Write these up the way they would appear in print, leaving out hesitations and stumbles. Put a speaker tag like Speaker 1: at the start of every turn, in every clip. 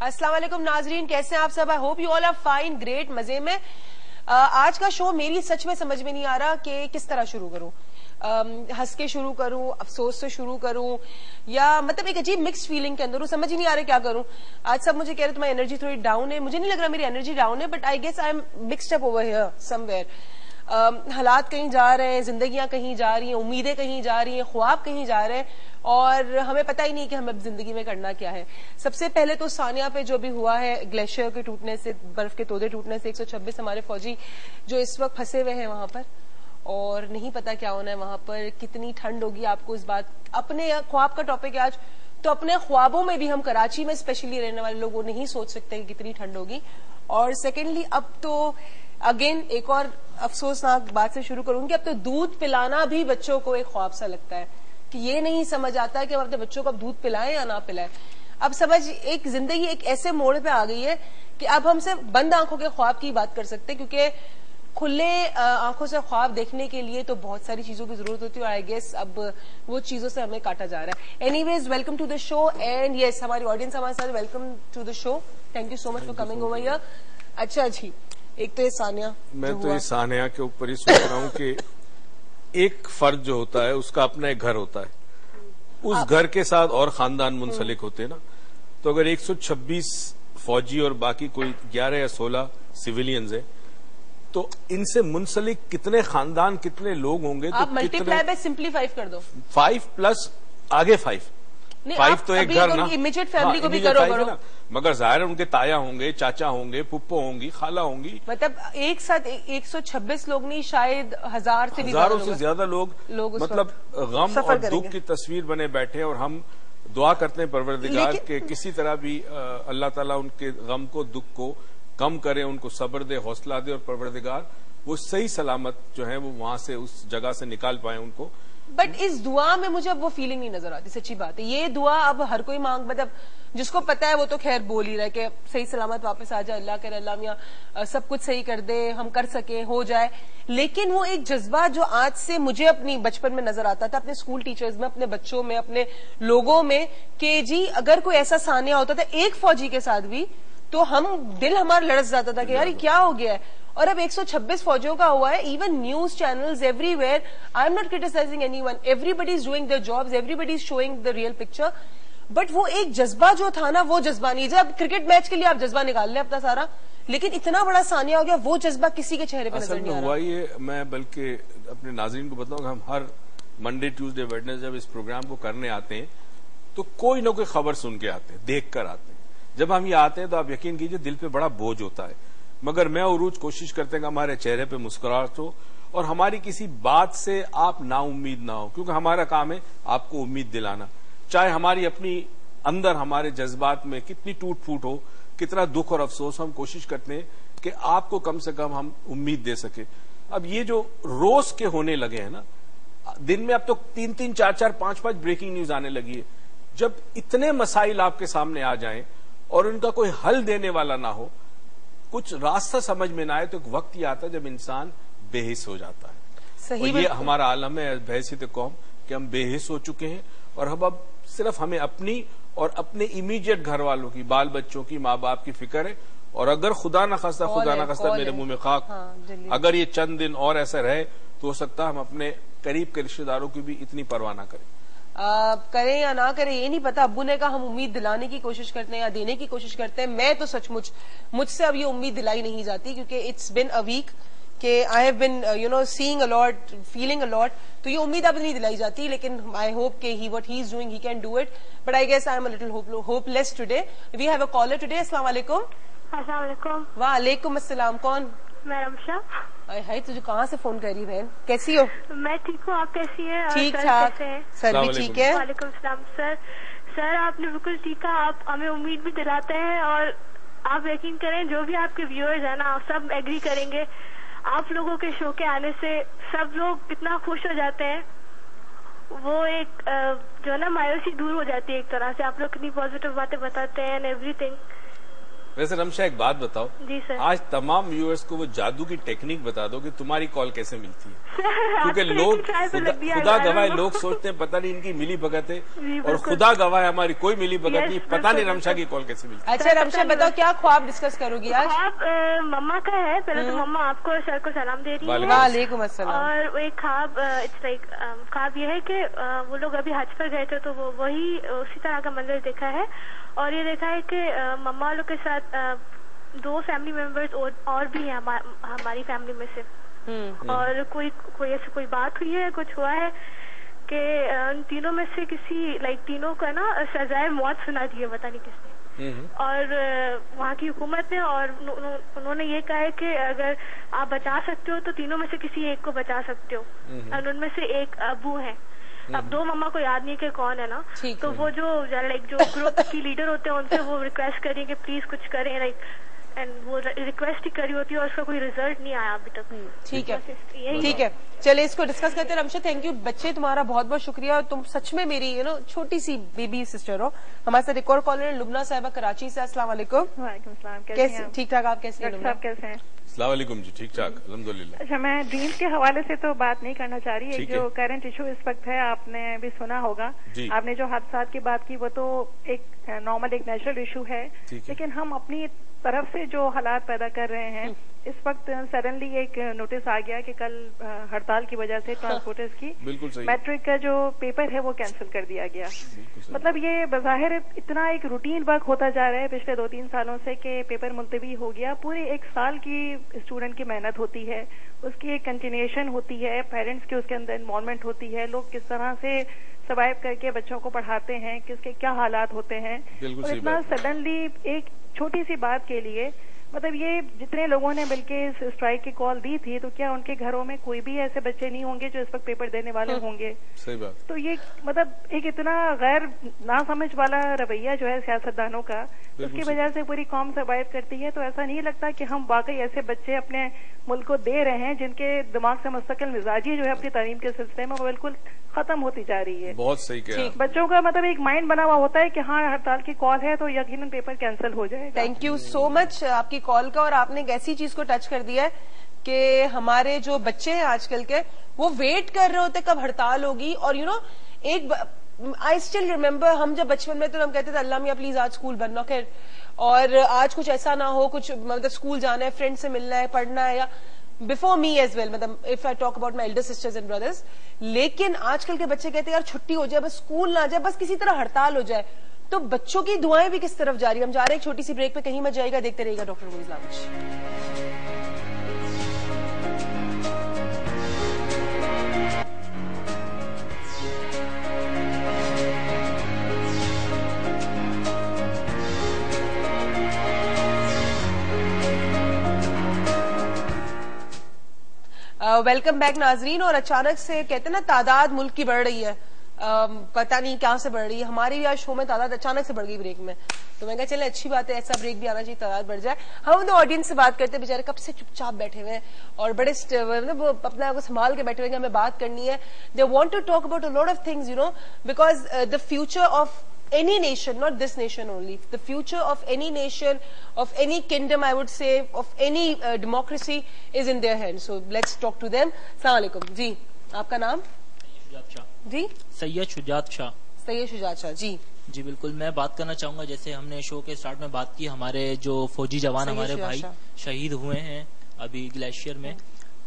Speaker 1: अस्सलाम वालेकुम नाजरीन, कैसे हैं आप सब? I hope you all are fine, great, मजे में। आज का शो मेरी सच में समझ में नहीं आ रहा कि किस तरह शुरू करूं। हंस के शुरू करूं, अफसोस से शुरू करूं, या मतलब एक अजीब मिक्स्ड फीलिंग के अंदर हूं, समझ ही नहीं आ रहा क्या करूं। आज सब मुझे कह रहे तुम्हारी एनर्जी थोड़ी डाउन है, मुझे नहीं लग रहा मेरी एनर्जी डाउन है, but I guess I am mixed up over here somewhere. हालात कहीं जा रहे हैं, जिंदगियां कहीं जा रही हैं, उम्मीदें कहीं जा रही हैं, ख्वाब कहीं जा रहे हैं, और हमें पता ही नहीं कि हमें जिंदगी में करना क्या है। सबसे पहले तो सानिया पे जो भी हुआ है, ग्लेशियर के टूटने से, बर्फ के तोदे टूटने से 126 हमारे फौजी जो इस वक्त फंसे हुए हैं वहां पर, और नहीं पता क्या होना है वहां पर, कितनी ठंड होगी। आपको इस बात, अपने ख्वाब का टॉपिक है आज, तो अपने ख्वाबों में भी हम कराची में स्पेशली रहने वाले लोग वो नहीं सोच सकते कि कितनी ठंड होगी। और सेकेंडली अब तो अगेन एक और अफसोसनाक बात से शुरू करूंगी, अब तो दूध पिलाना भी बच्चों को एक ख्वाब सा लगता है कि ये नहीं समझ आता कि हम अपने बच्चों को अब दूध पिलाएं या ना पिलाएं। अब समझ, एक जिंदगी एक ऐसे मोड़ पे आ गई है कि अब हम सिर्फ बंद आंखों के ख्वाब की बात कर सकते हैं, क्योंकि खुले आंखों से ख्वाब देखने के लिए तो बहुत सारी चीजों की जरूरत होती है, और आई गेस अब वो चीजों से हमें काटा जा रहा है। Anyways, welcome to the show, and yes हमारी ऑडियंस हमारे साथ, welcome to the show, thank you so much for coming over here. अच्छा जी, एक तो ये सानिया,
Speaker 2: मैं तो ये सानिया के ऊपर ही सोच रहा हूँ कि एक फर्द जो होता है उसका अपना एक घर होता है, उस घर के साथ और खानदान मुंसलिक होते हैं ना। तो अगर 126 फौजी और बाकी कोई 11 या 16 सिविलियंस है, तो इनसे मुंसलिक कितने खानदान, कितने लोग होंगे?
Speaker 1: आप मल्टीप्लाई बाय सिंप्लीफाई कर दो,
Speaker 2: 5 प्लस आगे 5 तो एक घर ना,
Speaker 1: इमीडिएट फैमिली को भी करो
Speaker 2: ना। मगर जाहिर है उनके ताया होंगे, चाचा होंगे, पुप्पो होंगी, खाला होंगी, मतलब
Speaker 1: एक साथ 126 लोग नहीं, शायद हजारों से
Speaker 2: ज्यादा लोग मतलब गम और दुख की तस्वीर बने बैठे। और हम दुआ करते हैं परवरदिगार के किसी तरह भी अल्लाह ताला उनके गम को, दुख को कम करे, उनको सब्र दे, हौसला दे, और परवरदिगार वो सही सलामत जो है वो वहां से, उस जगह से निकाल पाए उनको।
Speaker 1: बट इस दुआ में मुझे अब वो फीलिंग नहीं नजर आती, सच्ची बात है। ये दुआ अब हर कोई मांग, मतलब जिसको पता है वो तो खैर बोल ही रहा है कि सही सलामत वापस आ जाए, अल्लाह करे, अल्लाह मियां सब कुछ सही कर दे, हम कर सके, हो जाए। लेकिन वो एक जज्बा जो आज से मुझे अपनी बचपन में नजर आता था, अपने स्कूल टीचर्स में, अपने बच्चों में, अपने लोगों में, कि जी अगर कोई ऐसा सानिया होता था एक फौजी के साथ भी, तो दिल हमारा लड़स जाता था कि यार ये क्या हो गया है। और अब 126 फौजियों का हुआ है, even news channels everywhere, I am not criticising anyone, everybody is doing their jobs, everybody is showing the real picture, but वो एक जज्बा जो था ना, वो जज्बा नहीं। जब क्रिकेट मैच के लिए आप जज्बा निकाल लें अपना सारा, लेकिन इतना बड़ा सानिया हो गया, वो जज्बा किसी के चेहरे पर नजर नहीं आ रहा।
Speaker 2: हुआ ये, मैं बल्कि अपने नाज़रीन को बताऊंगा, हम हर मंडे, ट्यूसडे, वेडनेसडे जब इस प्रोग्राम को करने आते हैं तो कोई ना कोई खबर सुन के आते हैं, देख कर आते हैं। जब हम ये आते हैं तो आप यकीन कीजिए दिल पे बड़ा बोझ होता है, मगर मैं और रूज कोशिश करते हैं कि हमारे चेहरे पे मुस्कुराहट हो, और हमारी किसी बात से आप नाउम्मीद ना हो, क्योंकि हमारा काम है आपको उम्मीद दिलाना। चाहे हमारी अपनी अंदर हमारे जज्बात में कितनी टूट फूट हो, कितना दुख और अफसोस, हम कोशिश करते हैं कि आपको कम से कम हम उम्मीद दे सके। अब ये जो रोज के होने लगे हैं ना, दिन में अब तो 3-3, 4-4, 5-5 ब्रेकिंग न्यूज आने लगी है। जब इतने मसाइल आपके सामने आ जाएं और उनका कोई हल देने वाला ना हो, कुछ रास्ता समझ में ना आए, तो एक वक्त ये आता है जब इंसान बेहिस हो जाता है।
Speaker 1: सही,
Speaker 2: और ये हमारा आलम है बहसीत कौम कि हम बेहिस हो चुके हैं, और अब सिर्फ हमें अपनी और अपने इमीडिएट घर वालों की, बाल बच्चों की, माँ बाप की फिक्र है। और अगर खुदा न खास्ता मेरे मुंह में खाक, अगर ये चंद दिन और ऐसा रहे तो हो सकता है हम अपने करीब के रिश्तेदारों की भी इतनी परवाह ना करें।
Speaker 1: करें या ना करें ये नहीं पता। अब्बू ने कहा हम उम्मीद दिलाने की कोशिश करते हैं या देने की कोशिश करते हैं। मैं तो सचमुच, मुझसे अब ये उम्मीद दिलाई नहीं जाती, क्योंकि इट्स बिन अ वीक कि I have been seeing a lot, feeling a lot, तो ये उम्मीद अब नहीं दिलाई जाती। लेकिन आई होप कि what he is doing he can do it, but I guess I am a little hopeless today. We have a caller today. अस्सलाम वालेकुम।
Speaker 3: अस्सलाम वालेकुम।
Speaker 1: वालेकुम अस्सलाम। कौन?
Speaker 3: मैं रमशा।
Speaker 1: हाय, तुझे कहाँ से फोन करी बहन? कैसी हो?
Speaker 3: मैं ठीक हूँ, आप कैसी हैं?
Speaker 1: ठीक ठाक, सर भी ठीक है।
Speaker 3: वालेकुम सलाम। सर आपने बिल्कुल ठीक कहा, आप हमें उम्मीद भी दिलाते हैं, और आप यकीन करें जो भी आपके व्यूअर्स हैं ना, सब एग्री करेंगे, आप लोगों के शो के आने से सब लोग इतना खुश हो जाते हैं, वो एक जो है ना मायूसी दूर हो जाती है एक तरह से। आप लोग कितनी पॉजिटिव बातें बताते हैं एंड एवरीथिंग,
Speaker 2: वैसे रमशा एक बात बताओ,
Speaker 3: जी सर।
Speaker 2: आज तमाम व्यूअर्स को वो जादू की टेक्निक बता दो कि तुम्हारी कॉल कैसे मिलती है, क्योंकि लोग खुदा गवाह है, लोग सोचते हैं पता नहीं इनकी मिली भगत है, और खुदा गवाह है हमारी कोई मिली भगत नहीं, पता नहीं रमशा की कॉल कैसे मिलती है।
Speaker 1: अच्छा रमशा बताओ, क्या ख्वाब डिस्कस करोगी आज?
Speaker 3: ख्वाब मम्मा का है। पहले तो मम्मा आपको और सर को सलाम दे रही है।
Speaker 1: वालेकुम अस्सलाम।
Speaker 3: और एक ख्वाब इट्स लाइक ख्वाब ये है कि वो लोग अभी हज पर गए थे तो वो वही उसी तरह का मंजर देखा है, और ये देखा है कि मम्मा लोग के साथ 2 फैमिली मेंबर्स और भी हैं हमारी फैमिली में से, और कोई ऐसी कोई बात हुई है, कुछ हुआ है कि उन तीनों में से किसी लाइक तीनों का ना सजाए मौत सुना दी है, पता नहीं किसने, और वहाँ की हुकूमत ने, और उन्होंने ये कहा है कि अगर आप बचा सकते हो तो तीनों में से किसी एक को बचा सकते हो, और उनमें से एक अबू है। अब 2 मम्मा को याद नहीं कि कौन है ना, तो वो जो लाइक जो ग्रुप की लीडर होते हैं उनसे वो रिक्वेस्ट करें कि प्लीज कुछ करें, लाइक एंड वो रिक्वेस्ट ही करी होती है और उसका कोई रिजल्ट नहीं आया अभी तक।
Speaker 1: ठीक है, ठीक है, चलिए इसको डिस्कस करते हैं। रमशा थैंक यू, बच्चे तुम्हारा बहुत बहुत शुक्रिया, और तुम सच में मेरी छोटी सी बेबी सिस्टर हो। हमारे साथ एक और कॉलर लुबना साहिबा कराची से। अस्सलाम वालेकुम।
Speaker 4: वालेकुम सलाम।
Speaker 1: कैसे? ठीक ठाक, आप कैसे हैं?
Speaker 4: साहब कैसे हैं?
Speaker 2: अस्सलाम वालेकुम जी, ठीक ठाक अल्हम्दुलिल्लाह।
Speaker 4: अच्छा, मैं ड्रीम्स के हवाले से तो बात नहीं करना चाह रही, एक जो करंट इशू इस वक्त है आपने भी सुना होगा, आपने जो हादसात की बात की वो तो एक नॉर्मल एक नेचुरल इशू है, लेकिन हम अपनी तरफ से जो हालात पैदा कर रहे हैं इस वक्त सडनली एक नोटिस आ गया कि कल हड़ताल की वजह से ट्रांसपोर्टर्स की मैट्रिक का जो पेपर है वो कैंसिल कर दिया गया। मतलब ये बज़ाहिर इतना एक रूटीन वर्क होता जा रहा है पिछले 2-3 सालों से कि पेपर मुलतवी हो गया। पूरे 1 साल की स्टूडेंट की मेहनत होती है, उसकी एक कंटिन्यूएशन होती है, पेरेंट्स की उसके अंदर इन्वॉल्वमेंट होती है, लोग किस तरह से सर्वाइव करके बच्चों को पढ़ाते हैं, किसके क्या हालात होते हैं, और इतना सडनली एक छोटी सी बात के लिए, मतलब ये जितने लोगों ने बल्कि इस स्ट्राइक की कॉल दी थी तो क्या उनके घरों में कोई भी ऐसे बच्चे नहीं होंगे जो इस वक्त पेपर देने वाले होंगे?
Speaker 2: सही बात।
Speaker 4: तो ये मतलब एक इतना गैर नासमझ वाला रवैया जो है सियासतदानों का, उसकी वजह से पूरी कौम सर्वाइव करती है। तो ऐसा नहीं लगता कि हम वाकई ऐसे बच्चे अपने मुल्क को दे रहे हैं जिनके दिमाग से मुस्तकिल मिजाजी जो है अपनी तालीम के सिलसिले में वो बिल्कुल खत्म होती जा रही है।
Speaker 2: बहुत सही कहा।
Speaker 4: बच्चों का मतलब एक माइंड बना हुआ होता है कि हाँ हड़ताल की कॉल है तो यकीनन पेपर कैंसिल हो जाएगा।
Speaker 1: थैंक यू सो मच आपकी कॉल का, और आपने एक ऐसी चीज को टच कर दिया है कि हमारे जो बच्चे हैं आजकल के वो वेट कर रहे होते कब हड़ताल होगी। और एक आई स्टिल रिमेम्बर, हम जब बचपन में तो हम कहते थे अल्लाह मियां प्लीज आज स्कूल बनना, खैर और आज कुछ ऐसा ना हो, कुछ मतलब स्कूल जाना है, फ्रेंड से मिलना है, पढ़ना है, या बिफोर मी एज वेल, मतलब if I talk about my elder sisters and brothers. लेकिन आजकल के बच्चे कहते हैं यार छुट्टी हो जाए, बस स्कूल ना जाए, बस किसी तरह हड़ताल हो जाए। तो बच्चों की दुआएं भी किस तरफ जा रही है? हम जा रहे हैं एक छोटी सी ब्रेक पे, कहीं मत जाएगा, देखते रहिएगा डॉक्टर गुलज़ लाउंज। वेलकम बैक नाजरीन। और अचानक से कहते हैं ना तादाद मुल्क की बढ़ रही है, पता नहीं कहां से बढ़ रही है। हमारी भी आज शो में तादाद अचानक से बढ़ गई ब्रेक में, तो मैं कहा चले अच्छी बात है, ऐसा ब्रेक भी आना चाहिए, तादाद बढ़ जाए। हम तो ऑडियंस से बात करते हैं, बेचारे कब से चुपचाप बैठे हुए हैं और बड़े अपने को संभाल के बैठे हुए हैं, हमें बात करनी है। They want to talk about a lot of things because the future of any nation, not this nation only, the future of any nation, of any kingdom, I would say, of any democracy is in their hands. So let's talk to them. Assalamu alaikum. जी, आपका नाम?
Speaker 5: शुजात शाह।
Speaker 1: जी,
Speaker 5: सैयद शुजात शाह।
Speaker 1: सैयद शुजात शाह जी।
Speaker 5: जी बिल्कुल, मैं बात करना चाहूंगा, जैसे हमने show के स्टार्ट में बात की, हमारे जो फौजी जवान हमारे भाई शहीद हुए हैं अभी ग्लेशियर में,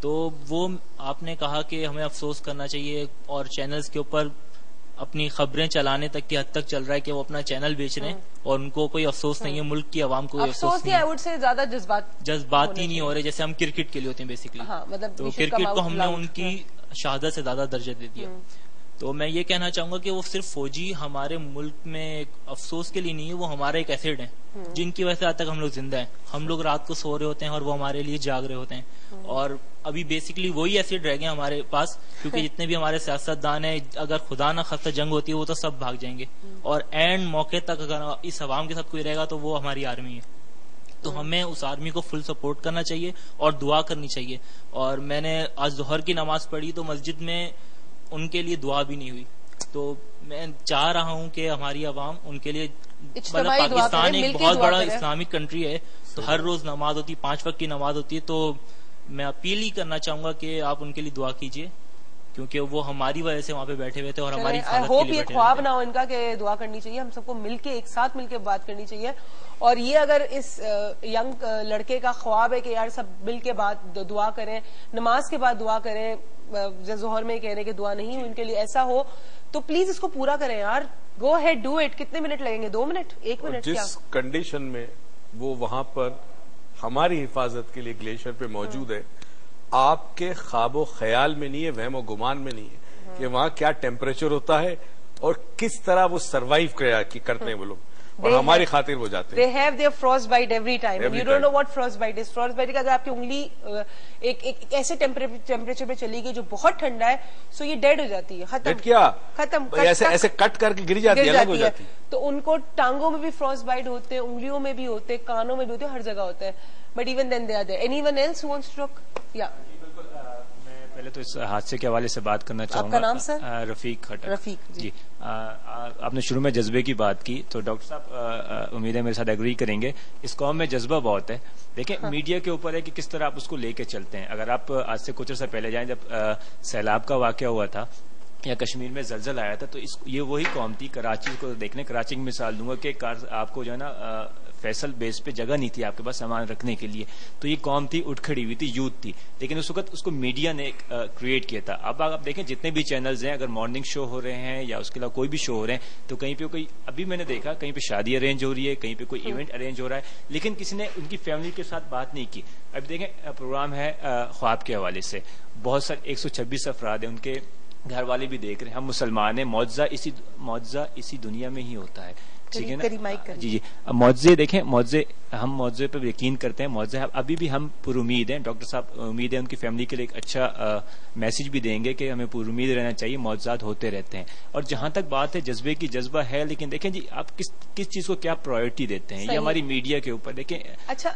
Speaker 5: तो वो आपने कहा कि हमें अफसोस करना चाहिए, और चैनल्स के ऊपर अपनी खबरें चलाने तक की हद तक चल रहा है कि वो अपना चैनल बेच रहे हैं और उनको कोई अफसोस नहीं है, मुल्क की आवाम को अफसोस नहीं है।
Speaker 1: आई वुड से ज्यादा जज्बात
Speaker 5: ही नहीं हो रहे, जैसे हम क्रिकेट के लिए होते हैं बेसिकली।
Speaker 1: मतलब
Speaker 5: तो क्रिकेट को हमने उनकी शहादत से ज्यादा दर्जा दे दिया। तो मैं ये कहना चाहूंगा कि वो सिर्फ फौजी हमारे मुल्क में एक अफसोस के लिए नहीं है, वो हमारे एक एसेट हैं जिनकी वजह से आज तक हम लोग जिंदा हैं। हम लोग रात को सो रहे होते हैं और वो हमारे लिए जाग रहे होते हैं, और अभी बेसिकली वही एसेट रह गए हमारे पास, क्योंकि जितने भी हमारे सियासतदान हैं, अगर खुदा न खास्ता जंग होती है वो तो सब भाग जाएंगे, और एंड मौके तक अगर इस अवाम के साथ कोई रहेगा तो वो हमारी आर्मी है। तो हमें उस आर्मी को फुल सपोर्ट करना चाहिए और दुआ करनी चाहिए। और मैंने आज जोहर की नमाज पढ़ी तो मस्जिद में उनके लिए दुआ भी नहीं हुई, تو میں چاہ رہا ہوں کہ ہماری عوام ان کے لیے، مطلب پاکستان ایک بہت بڑا اسلامک کنٹری ہے، تو ہر روز نماز ہوتی ہے، 5 وقت کی نماز ہوتی ہے، تو میں اپیل ہی کرنا چاہوں گا کہ آپ ان کے لیے دعا کیجیے، کیونکہ وہ ہماری وجہ سے وہاں پہ بیٹھے ہوئے تھے اور ہماری حفاظت کے لیے بیٹھے ہوئے تھے۔ خواب
Speaker 1: نہ ہو ان کا کہ دعا کرنی چاہیے، ہم سب کو مل کے ایک ساتھ مل کے بات کرنی چاہیے، اور یہ اگر اس ینگ لڑکے کا خواب ہے کہ یار سب مل کے دعا کریں، نماز کے بعد دعا کریں، ظہر میں کہنے کہ دعا نہیں ہوئی ان کے لیے، ایسا ہو تو پلیز اس کو پورا کریں یار، گو ہیڈ ڈو اٹ۔ کتنے منٹ لگیں گے؟ 2 منٹ، 1 منٹ؟
Speaker 2: جس کنڈیشن میں وہ وہاں پر ہماری حفاظت کے لیے گلیشیئر پہ موجود ہے، آپ کے خواب و خیال میں نہیں ہے، وہم و گمان میں نہیں ہے کہ وہاں کیا ٹیمپریچر ہوتا ہے اور کس طرح وہ سروائیو کرتے ہیں وہ لوگ، اور ہماری خاطر وہ جاتے ہیں۔
Speaker 1: They have their frostbite every time. You don't know what frostbite is. Frostbite کا اگر آپ کی انگلی ایک ایسے ٹیمپریچر پہ چلی گئی جو بہت ٹھنڈا ہے، سو یہ ڈیڈ ہو جاتی ہے، ختم،
Speaker 2: ایسے کٹ کر کے گر جاتی ہے، الگ ہو جاتی ہے۔
Speaker 1: تو ان کو ٹانگوں میں بھی فروسٹ بائٹ ہوتے ہیں، انگلیوں میں بھی ہوتے ہیں، کانوں میں بھی ہوتے ہیں، ہر جگہ ہوتا ہے، but even then they are there. Anyone else who wants to talk? یا
Speaker 6: پہلے تو اس حادثے کے حوالے سے بات کرنا چاہوں گا۔
Speaker 1: آپ کا نام سر؟
Speaker 6: رفیق کھٹر۔
Speaker 1: رفیق جی،
Speaker 6: آپ نے شروع میں جذبے کی بات کی، تو ڈاکٹر صاحب امید ہے میرے ساتھ ایگری کریں گے، اس قوم میں جذبہ بہت ہے، دیکھیں میڈیا کے اوپر ہے کہ کس طرح آپ اس کو لے کے چلتے ہیں۔ اگر آپ آج سے کچھ عرصہ پہلے جائیں، جب سیلاب کا واقعہ ہوا تھا یا کشمیر میں زلزلہ آیا تھا، تو یہ وہی قوم تھی، کراچی کو دیکھنے، کراچی کی مثال دوں گا کہ آپ کو جو ہے نا فیصل بیس پہ جگہ نہیں تھی آپ کے پاس سامان رکھنے کے لیے، تو یہ قوم تھی اٹھ کھڑی ہوئی تھی، یوتھ تھی، لیکن اس وقت اس کو میڈیا نے کریٹ کیا تھا۔ اب آپ دیکھیں جتنے بھی چینلز ہیں، اگر مارننگ شو ہو رہے ہیں یا اس کے علاوہ کوئی بھی شو ہو رہے ہیں، تو کہیں پہ کوئی، ابھی میں نے دیکھا کہیں پہ شادی ارینج ہو رہی ہے، کہیں پہ کوئی ایونٹ ارینج ہو رہا ہے، لیکن کسی نے ان کی فیملی کے ساتھ بات نہیں کی۔ اب دیکھیں پروگرام ہے خواب کے حوالے سے، بہت سارے 126 افراد ہیں، ان کے گھر والے بھی دیکھ رہے ہیں، ہم مسلمان ہیں، معجزہ اسی دنیا میں ہی ہوتا ہے، ٹھیک ہے نا؟ جی معجزے دیکھیں، ہم معجزے پہ یقین کرتے ہیں، معجزے ابھی بھی ہم پر امید ہیں۔ ڈاکٹر صاحب امید ہے ان کی فیملی کے لیے ایک اچھا میسج بھی دیں گے کہ ہمیں پر امید رہنا چاہیے، معجزات ہوتے رہتے ہیں۔ اور جہاں تک بات ہے جذبے کی، جذبہ ہے، لیکن دیکھیں جی آپ کس چیز کو کیا پرائرٹی دیتے ہیں، یہ ہماری میڈیا کے اوپر دیکھیں۔
Speaker 1: اچھا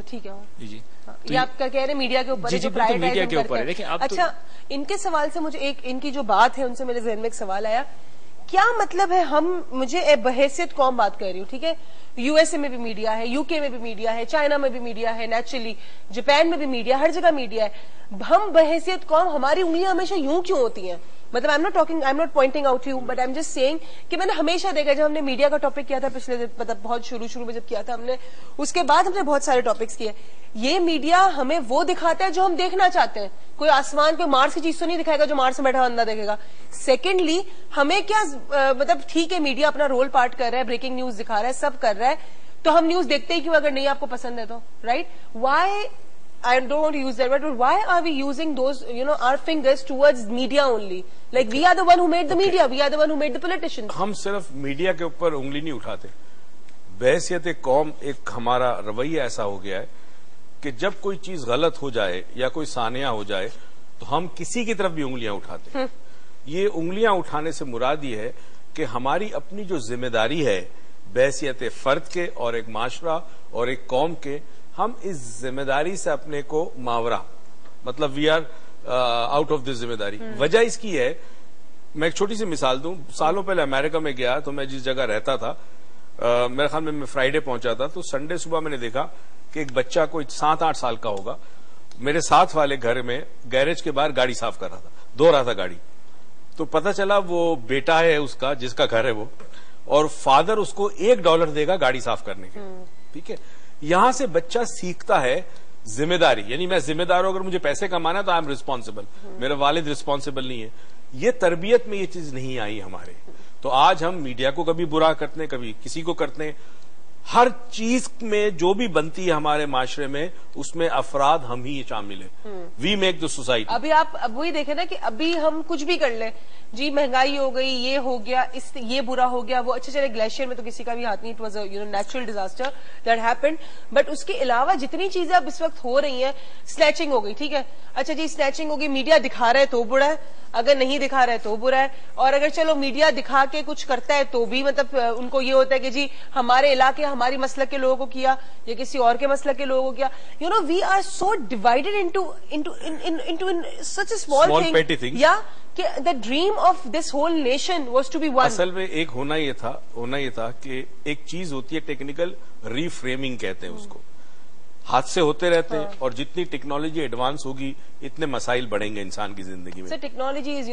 Speaker 1: ٹھیک ہے
Speaker 6: جی
Speaker 1: یہ آپ کا کہہ رہے ہیں میڈیا کے اوپر،
Speaker 6: میڈیا کے اوپر ہے، دیکھیں آپ۔
Speaker 1: اچھا ان کے سوال سے مجھے ایک، ان کی جو بات ہے ان سے میرے ذہن میں ایک سوال آیا، کیا مطلب ہے مجھے بحیثیت قوم بات کر رہی ہوں، ٹھیک ہے، یو ایس اے میں بھی میڈیا ہے، یو کے میں بھی میڈیا ہے، چائنا میں بھی میڈیا ہے، نیچرلی جاپان میں بھی میڈیا، ہر جگہ میڈیا ہے، ہم بحیثیت قوم ہماری انگلیاں ہمیشہ یوں کیوں ہوتی ہیں؟ مطلب I am not pointing out you, but I am just seeing کہ میں نے ہمیشہ دیکھا، جب ہم نے میڈیا کا ٹاپک کیا تھا پچھلے، مطلب بہت شروع میں جب کیا تھا ہم نے، اس کے بعد ہم نے بہت سارے ٹاپکس کیے، یہ میڈیا ہمیں وہ دکھاتا ہے جو ہم دیکھنا چاہتے ہیں، کوئی آسمان کوئی مارس کی چیز تو نہیں دکھائے گا جو مارس میں بیٹھا بندہ دیکھے گا۔ سیکنڈلی ہمیں کیا، مطلب ٹھیک ہے میڈیا اپنا رول پارٹ کر رہا ہے، بریکنگ نیوز دکھا رہا ہے، سب کر رہا ہے، تو ہم نیوز دیکھتے ہی کیوں اگر نہیں آپ کو پسند ہے تو، right? Why I don't want to use that word, but why are we using those, our fingers towards media only? Like we are the one who made the media, we are the one who made the politicians.
Speaker 2: ہم صرف media کے اوپر انگلی نہیں اٹھاتے، بحیثیت قوم ایک ہمارا رویہ ایسا ہو گیا ہے کہ جب کوئی چیز غلط ہو جائے یا کوئی سانحہ ہو جائے تو ہم کسی کی طرف بھی انگلیاں اٹھاتے ہیں۔ یہ انگلیاں اٹھانے سے مراد یہ ہے کہ ہماری اپنی جو ذمہ داری ہے بحیثیت فرد کے اور ایک معاشرہ اور ایک قوم کے، ہم اس ذمہ داری سے اپنے کو ماورا، مطلب we are out of this ذمہ داری۔ وجہ اس کی ہے، میں ایک چھوٹی سی مثال دوں، سالوں پہلے امریکہ میں گیا تو میں جس جگہ رہتا تھا، میرے خیال میں فرائیڈے پہنچا تھا، تو سنڈے صبح میں نے دیکھا کہ ایک بچہ کوئی 7-8 سال کا ہوگا میرے ساتھ والے گھر میں گیرج کے باہر گاڑی صاف کر رہا تھا، دھو رہا تھا گاڑی، تو پتہ چلا وہ بیٹا ہے اس کا جس کا گھر ہے وہ، اور فادر اس کو $1 دے گا گاڑی صاف کرنے کے، ٹھیک ہے۔ یہاں سے بچہ سیکھتا ہے ذمہ داری، یعنی میں ذمہ دار ہوں، اگر مجھے پیسے کمانا ہے تو آئی ایم ریسپانسبل، میرا والد ریسپانسبل نہیں ہے۔ یہ تربیت میں یہ چیز نہیں آئی ہمارے، تو آج ہم میڈیا کو کبھی برا کرتے ہیں، کبھی کسی کو کرتے ہیں، ہر چیز میں جو بھی بنتی ہے ہمارے معاشرے میں اس میں افراد ہم ہی شامل ہیں، وی میک دا سوسائٹی۔
Speaker 1: ابھی آپ اب وہی دیکھیں نا کہ ابھی ہم کچھ بھی کر لیں، جی مہنگائی ہو گئی، یہ ہو گیا، یہ برا ہو گیا، وہ اچھا چلے گلیشیئر میں تو کسی کا بھی ہاتھ نہیں، it was a natural disaster that happened, but اس کے علاوہ جتنی چیزیں اب اس وقت ہو رہی ہیں، سنیچنگ ہو گئی، ٹھیک ہے، اچھا جی سنیچنگ ہوگی، میڈیا دکھا رہا ہے تو برا ہے، اگر نہیں دکھا رہا ہے تو برا ہے، اور اگر چلو میڈیا دکھا کے کچھ کرتا ہے تو بھی مطلب ان کو یہ ہوتا ہے کہ جی ہمارے علاقے ہماری مسلک کے لوگوں کو کیا یا کسی اور کے مسلک کے لوگوں کو کیا. You know we are so divided into such a small thing. یا the dream of this whole nation was to be one.
Speaker 2: اصل میں ایک ہونا یہ تھا کہ ایک چیز ہوتی ہے ٹیکنیکل ری فریمنگ کہتے ہیں اس کو. حادثے ہوتے رہتے ہیں اور جتنی ٹیکنالوجی ایڈوانس ہوگی اتنے مسائل بڑھیں گے انسان کی زندگی میں.
Speaker 1: Technology is